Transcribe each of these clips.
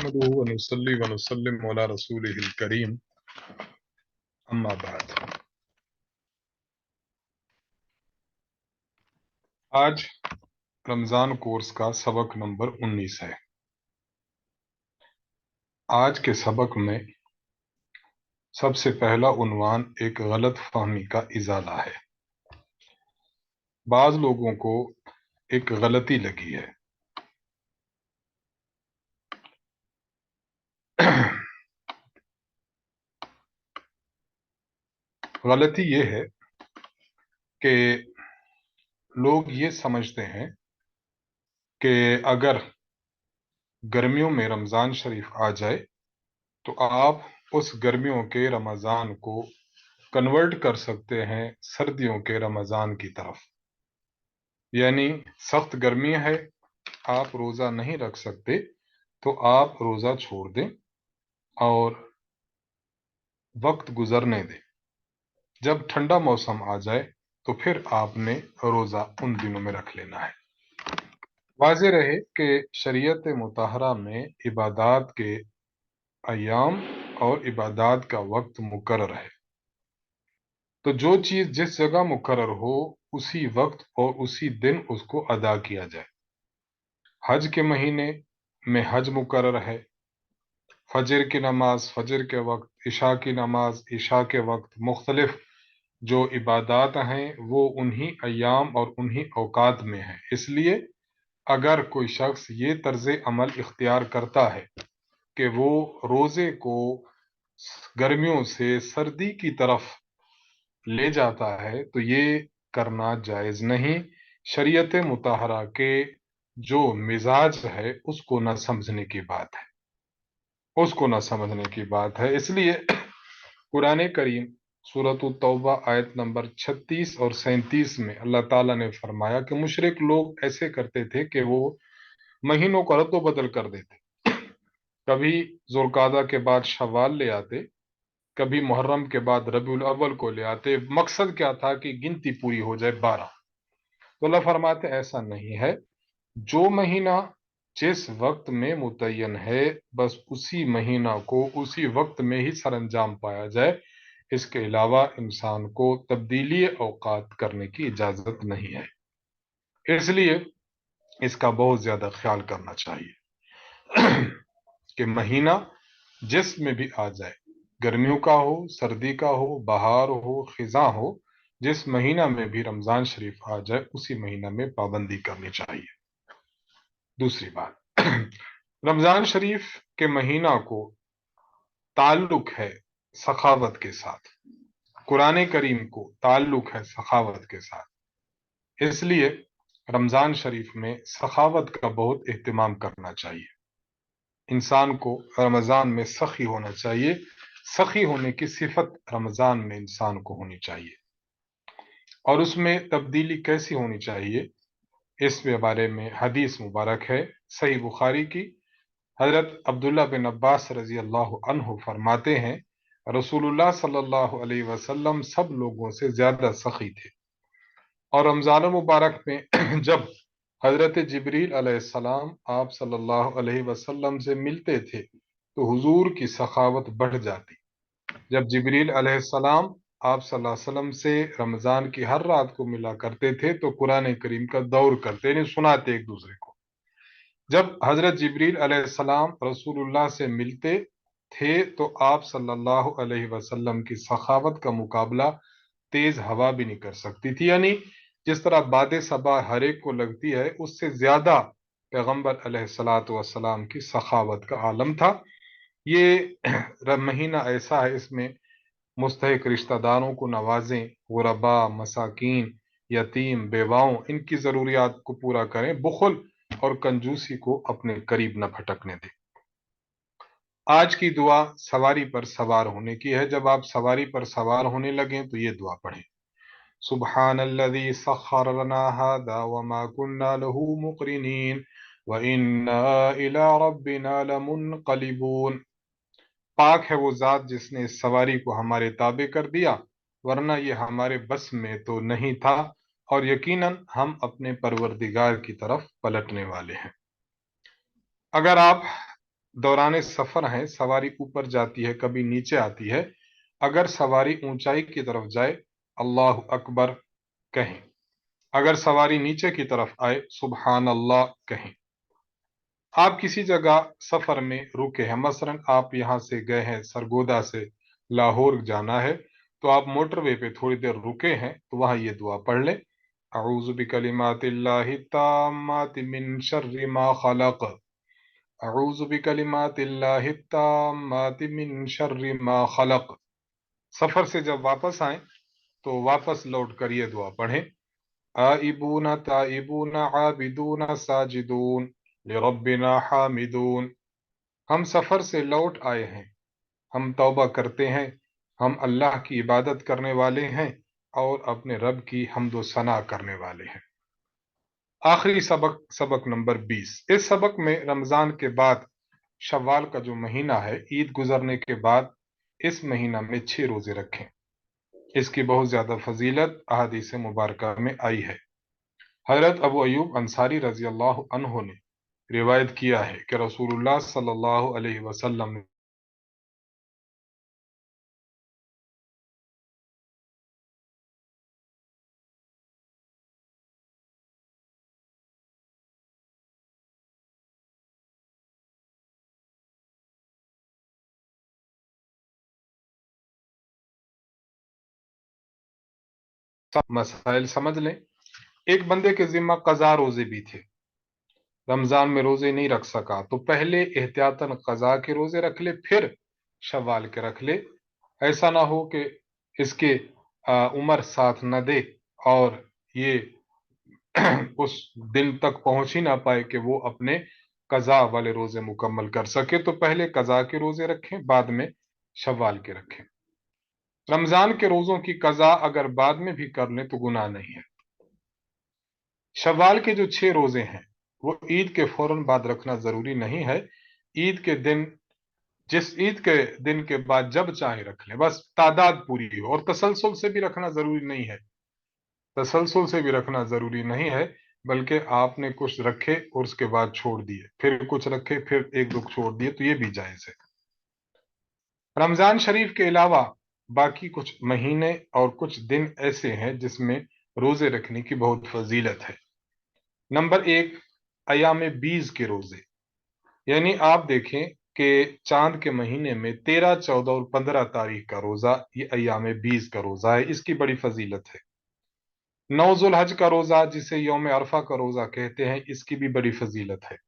نحمده ونصلي ونسلم على رسوله الكريم اما بعد۔ آج رمضان کورس کا سبق نمبر 19 ہے۔ آج کے سبق میں سب سے پہلا عنوان ایک غلط فہمی کا ازالہ ہے۔ بعض لوگوں کو ایک غلطی لگی ہے۔ غلطی یہ ہے کہ لوگ یہ سمجھتے ہیں کہ اگر گرمیوں میں رمضان شریف آ جائے تو آپ اس گرمیوں کے رمضان کو کنورٹ کر سکتے ہیں سردیوں کے رمضان کی طرف، یعنی سخت گرمی ہے، آپ روزہ نہیں رکھ سکتے تو آپ روزہ چھوڑ دیں اور وقت گزرنے دیں، جب ٹھنڈا موسم آ جائے تو پھر آپ نے روزہ ان دنوں میں رکھ لینا ہے۔ واضح رہے کہ شریعت مطہرہ میں عبادات کے ایام اور عبادات کا وقت مقرر ہے، تو جو چیز جس جگہ مقرر ہو اسی وقت اور اسی دن اس کو ادا کیا جائے۔ حج کے مہینے میں حج مقرر ہے، فجر کی نماز فجر کے وقت، عشاء کی نماز عشاء کے وقت، مختلف جو عبادات ہیں وہ انہی ایام اور انہی اوقات میں ہیں۔ اس لیے اگر کوئی شخص یہ طرز عمل اختیار کرتا ہے کہ وہ روزے کو گرمیوں سے سردی کی طرف لے جاتا ہے تو یہ کرنا جائز نہیں۔ شریعت مطہرہ کے جو مزاج ہے اس کو نہ سمجھنے کی بات ہے، اس لیے قرآن کریم سورۃ التوبہ آیت نمبر 36 اور 37 میں اللہ تعالیٰ نے فرمایا کہ مشرک لوگ ایسے کرتے تھے کہ وہ مہینوں کو رد و بدل کر دیتے، کبھی ذوالقعدہ کے بعد شوال لے آتے، کبھی محرم کے بعد ربیع الاول کو لے آتے۔ مقصد کیا تھا کہ گنتی پوری ہو جائے 12۔ تو اللہ فرماتے ایسا نہیں ہے، جو مہینہ جس وقت میں متعین ہے بس اسی مہینہ کو اسی وقت میں ہی سر انجام پایا جائے، اس کے علاوہ انسان کو تبدیلی اوقات کرنے کی اجازت نہیں ہے۔ اس لیے اس کا بہت زیادہ خیال کرنا چاہیے کہ مہینہ جس میں بھی آ جائے، گرمیوں کا ہو، سردی کا ہو، بہار ہو، خزاں ہو، جس مہینہ میں بھی رمضان شریف آ جائے اسی مہینہ میں پابندی کرنی چاہیے۔ دوسری بات، رمضان شریف کے مہینہ کو تعلق ہے سخاوت کے ساتھ، قرآن کریم کو تعلق ہے سخاوت کے ساتھ، اس لیے رمضان شریف میں سخاوت کا بہت اہتمام کرنا چاہیے۔ انسان کو رمضان میں سخی ہونا چاہیے، سخی ہونے کی صفت رمضان میں انسان کو ہونی چاہیے، اور اس میں تبدیلی کیسی ہونی چاہیے اس کے بارے میں حدیث مبارک ہے صحیح بخاری کی۔ حضرت عبداللہ بن عباس رضی اللہ عنہ فرماتے ہیں رسول اللہ صلی اللہ علیہ وسلم سب لوگوں سے زیادہ سخی تھے، اور رمضان المبارک میں جب حضرت جبریل علیہ السلام آپ صلی اللہ علیہ وسلم سے ملتے تھے تو حضور کی سخاوت بڑھ جاتی۔ جب جبریل علیہ السلام آپ صلی اللہ علیہ وسلم سے رمضان کی ہر رات کو ملا کرتے تھے تو قرآن کریم کا دور کرتے، یعنی سناتے ایک دوسرے کو۔ جب حضرت جبریل علیہ السلام رسول اللہ سے ملتے تھے تو آپ صلی اللہ علیہ وسلم کی سخاوت کا مقابلہ تیز ہوا بھی نہیں کر سکتی تھی، یعنی جس طرح باد صبا ہر ایک کو لگتی ہے اس سے زیادہ پیغمبر علیہ الصلاۃ والسلام کی سخاوت کا عالم تھا۔ یہ مہینہ ایسا ہے اس میں مستحق رشتہ داروں کو نوازیں، غرباء، مساکین، یتیم، بیواؤں، ان کی ضروریات کو پورا کریں، بخل اور کنجوسی کو اپنے قریب نہ بھٹکنے دیں۔ آج کی دعا سواری پر سوار ہونے کی ہے۔ جب آپ سواری پر سوار ہونے لگیں تو یہ دعا پڑھیں، سبحان الذی سخر لنا هذا وما كنا له مقرنین وإنا إلى ربنا لمنقلبون۔ پاک ہے وہ ذات جس نے اس سواری کو ہمارے تابع کر دیا، ورنہ یہ ہمارے بس میں تو نہیں تھا، اور یقیناً ہم اپنے پروردگار کی طرف پلٹنے والے ہیں۔ اگر آپ दौरान सफर है, सवारी ऊपर जाती है कभी नीचे आती है। अगर सवारी ऊंचाई की तरफ जाए अल्लाह अकबर कहें, अगर सवारी नीचे की तरफ आए सुबहान अल्लाह कहें। आप किसी जगह सफर में रुके हैं, मसलन आप यहां से गए हैं, सरगोदा से लाहौर जाना है, तो आप मोटरवे पे थोड़ी देर रुके हैं तो वहां ये दुआ पढ़ लें, अऊज़ु बिकलिमातिल्लाहि ताम्माति मिन शर्रि मा खलक, अऊज़ु बिकलिमातिल्लाहि ताम्माति मिन शर्रि मा खलक। सफर से जब वापस आए तो वापस लौट कर ये दुआ पढ़ें, आइबून ताइबून आबिदून साजिदून लिरब्बिना हामिदून। हम सफर से लौट आए हैं, हम तौबा करते हैं, हम अल्लाह की इबादत करने वाले हैं और अपने रब की हम्दो सना करने वाले हैं। आखिरी सबक, सबक नंबर 20। इस सबक में रमजान के बाद शव्वाल का जो महीना है, ईद गुजरने के बाद इस महीना में 6 रोजे रखें। इसकी बहुत ज्यादा फजीलत अहादीस मुबारका में आई है। हजरत अबू अयूब अंसारी रजी अल्लाह अन्हो ने रिवायत किया है कि रसूलुल्लाह सल्लल्लाहु अलैहि वसल्लम ने मसाइल समझ लें। एक बंदे के जिम्मा कज़ा रोजे भी थे, रमजान में रोजे नहीं रख सका तो पहले एहतियातन कज़ा के रोजे रख ले, फिर शव्वाल के रख ले। ऐसा ना हो कि इसके उम्र साथ न दे और ये उस दिन तक पहुंच ही ना पाए कि वो अपने कज़ा वाले रोजे मुकम्मल कर सके, तो पहले कज़ा के रोजे रखें, बाद में शव्वाल के रखें। रमजान के रोजों की कज़ा अगर बाद में भी कर लें तो गुनाह नहीं है। शव्वाल के जो 6 रोजे हैं वो ईद के फौरन बाद रखना जरूरी नहीं है। ईद के दिन, जिस ईद के दिन के बाद जब चाहे रख लें, बस तादाद पूरी हो। और तसलसल से भी रखना जरूरी नहीं है, तसलसल से भी रखना जरूरी नहीं है, बल्कि आपने कुछ रखे और उसके बाद छोड़ दिए, फिर कुछ रखे, फिर एक दो छोड़ दिए, तो ये भी जायज है। रमजान शरीफ के अलावा बाकी कुछ महीने और कुछ दिन ऐसे हैं जिसमें रोजे रखने की बहुत फजीलत है। नंबर 1, अयाम बीज के रोजे। यानी आप देखें कि चांद के महीने में 13, 14 और 15 तारीख का रोजा, ये अयाम बीज का रोजा है, इसकी बड़ी फजीलत है। 9 जुल्हज का रोजा जिसे यौम अरफा का रोजा कहते हैं, इसकी भी बड़ी फजीलत है।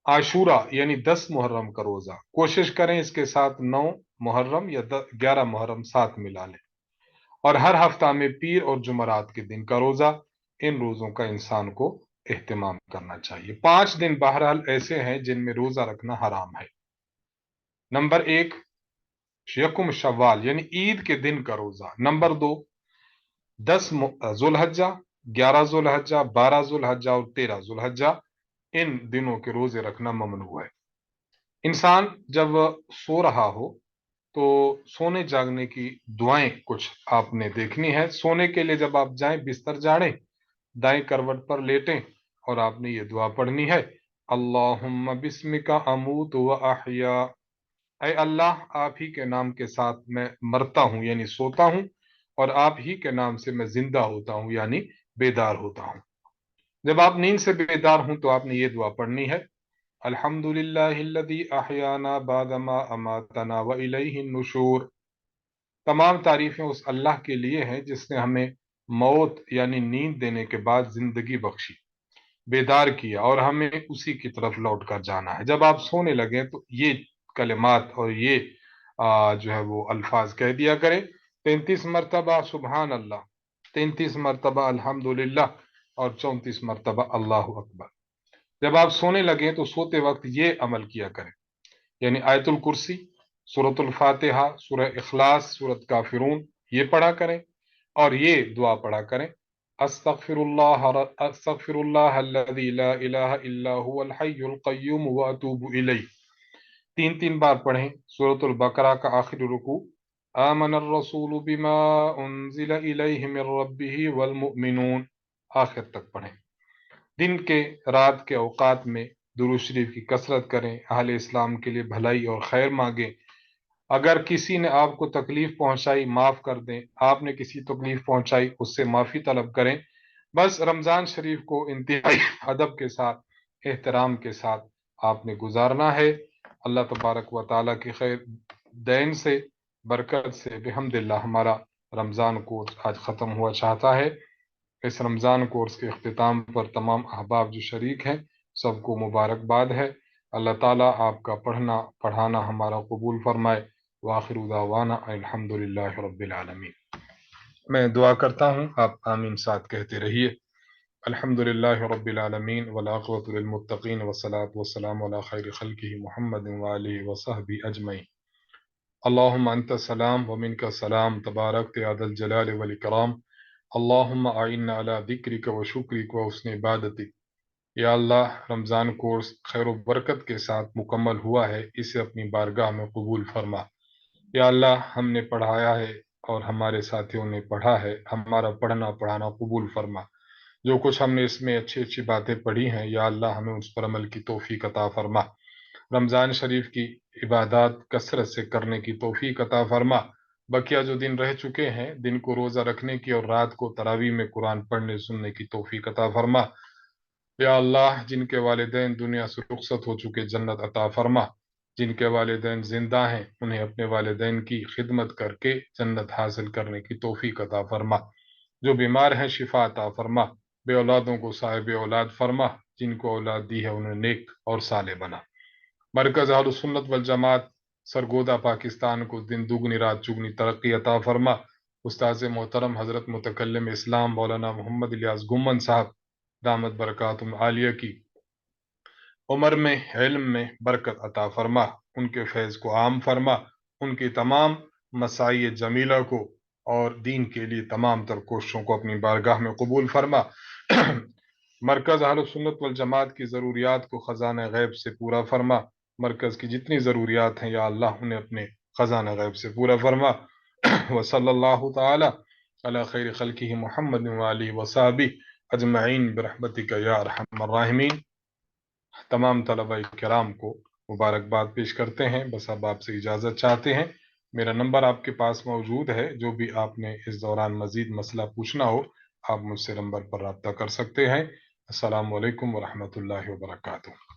आशूरा यानी 10 मुहर्रम का रोजा, कोशिश करें इसके साथ 9 मुहर्रम या 11 मुहर्रम साथ मिला लें। और हर हफ्ता में पीर और जुमरात के दिन का रोजा, इन रोजों का इंसान को एहतमाम करना चाहिए। 5 दिन बहरहाल ऐसे हैं जिनमें रोजा रखना हराम है। नंबर 1, यकुम शव्वाल यानी ईद के दिन का रोजा। नंबर 2, 10 जुल्हज्जा, 11 जुल्हज्जा, 12 जुल्हज्जा और 13 जुल्हज्जा, इन दिनों के रोजे रखना ममनू है। इंसान जब सो रहा हो तो सोने जागने की दुआएं कुछ आपने देखनी है। सोने के लिए जब आप जाएं, बिस्तर झाड़ें, दाएं करवट पर लेटें और आपने ये दुआ पढ़नी है, अल्लाहुम्मा बिस्मिका अमूत व अहया। ऐ अल्लाह, आप ही के नाम के साथ मैं मरता हूं यानी सोता हूं, और आप ही के नाम से मैं जिंदा होता हूं यानी बेदार होता हूं। जब आप नींद से बेदार हूं तो आपने ये दुआ पढ़नी है, अल्हम्दुलिल्लाहिल्लज़ी अहयाना बादमा अमातना व इलैहि नुशूर। तमाम तारीफें उस अल्लाह के लिए हैं जिसने हमें मौत यानी नींद देने के बाद जिंदगी बख्शी, बेदार किया, और हमें उसी की तरफ लौट कर जाना है। जब आप सोने लगे तो ये कलिमात और ये जो है वो अल्फाज कह दिया करें, 33 मरतबा सुबहान अल्लाह, 33 मरतबा अल्हम्दुलिल्लाह और 34 मरतबा अल्लाहु अकबर। जब आप सोने लगे तो सोते वक्त ये अमल किया करें, यानी आयतुल कुर्सी, सूरतुल फातिहा, सूरह इखलास, सूरत काफिरून, ये पढ़ा करें और ये दुआ पढ़ा करें, अस्तगफिरुल्लाह अस्तगफिरुल्लाह अल्लज़ी ला इलाहा इल्ला हुवल हय्युल क़य्यूम व अतूबु इलैह। 3 3 बार पढ़ें। सूरतुल बकरा का आखिरी रुकू, आमनर रसूलु बिमा उन्ज़िला इलैहि मिर रब्बिही वल मुमिनून, आखिर तक पढ़ें। दिन के, रात के औकात में दुरूद शरीफ की कसरत करें, अहले इस्लाम के लिए भलाई और खैर मांगें। अगर किसी ने आपको तकलीफ पहुंचाई, माफ कर दें। आपने किसी तकलीफ पहुंचाई, उससे माफी तलब करें। बस रमजान शरीफ को इंतहाई अदब के साथ, एहतराम के साथ आपने गुजारना है। अल्लाह तबारक व ताला की खैर दैन से, बरकत से बिहम्दिल्लाह हमारा रमज़ान कोर्स आज ख़त्म हुआ चाहता है। इस रमज़ान कोर्स के अख्तिताम पर तमाम अहबाब जो शरीक हैं, सबको मुबारकबाद है। अल्लाह ताला आपका पढ़ना पढ़ाना हमारा कबूल फरमाए। वाखिर दावाना अल्हम्दुलिल्लाहि रब्बिल आलमीन। मैं दुआ करता हूँ, आप आमीन साथ कहते रहिए। अल्हम्दुलिल्लाहि रब्बिल आलमीन वल आक़िबतु लिल मुत्तक़ीन वस्सलातु वस्सलामु अला खैरि खल्क़िही मुहम्मदिन व आलिहि व सहबिही अजमईन। अल्लाहुम्मा अंता सलाम व मिनका सलाम तबारकत या दल जलाल वल इकराम। अल्लाहुम्मा अइन्ना अला ज़िक्रिका व शुक्रिका व हुस्नि इबादतिक। या अल्लाह, रमज़ान कोर्स खैर व बरकत के साथ मुकम्मल हुआ है, इसे अपनी बारगाह में कबूल फरमा। या अल्लाह, हमने पढ़ाया है और हमारे साथियों ने पढ़ा है, हमारा पढ़ना पढ़ाना कबूल फरमा। जो कुछ हमने इसमें अच्छी अच्छी बातें पढ़ी हैं, या अल्लाह हमें उस पर अमल की तौफीक अता फरमा। रमज़ान शरीफ की इबादत कसरत से करने की तौफीक अता फरमा। बकिया जो दिन रह चुके हैं, दिन को रोज़ा रखने की और रात को तरावी में कुरान पढ़ने सुनने की तौफीक अता फरमा। या अल्लाह, जिनके वालिदैन दुनिया से रुखसत हो चुके, जन्नत अता फरमा। जिनके वालिदैन जिंदा हैं, उन्हें अपने वालिदैन की खिदमत करके जन्नत हासिल करने की तौफीक अता फरमा। जो बीमार हैं, शिफा अता फरमा। बे औलादों को साहिब औलाद फरमा। जिनको औलाद दी है, उन्हें नेक और साले बना। मरकज़ अहलुस सुन्नत वल जमात सरगोदा पाकिस्तान को दिन दुगनी रात चुगनी तरक्की अता फरमा। उस्ताद मोहतरम हज़रत मुतकल्लिम इस्लाम मौलाना मोहम्मद इलियास गुम्मन साहब दामद बरकातुम आलिया की उम्र में, इल्म में बरकत अता फरमा। उनके फैज़ को आम फरमा। उनकी तमाम मसाई जमीला को और दीन के लिए तमाम तर कोशिशों को अपनी बारगाह में कबूल फरमा। मरकज़ अहलुस सुन्नत वल जमात की ज़रूरियात को ख़ज़ाना गैब से पूरा फरमा। मरकज़ की जितनी ज़रूरियात हैं, या अल्लाह उन्हें अपने ख़ज़ाना गैब से पूरा फरमा। व सल्लल्लाहु तआला अला खैरि खल्क़िही मुहम्मद व आलिहि व सहबिही अजमईन बिरहमतिका या अरहमर राहिमीन। तमाम तलबा किराम को मुबारकबाद पेश करते हैं। बस अब आपसे इजाज़त चाहते हैं। मेरा नंबर आपके पास मौजूद है। जो भी आपने इस दौरान मज़ीद मसला पूछना हो, आप मुझसे नंबर पर रब्ता कर सकते हैं। अस्सलामु अलैकुम व रहमतुल्लाहि व बरकातुहू।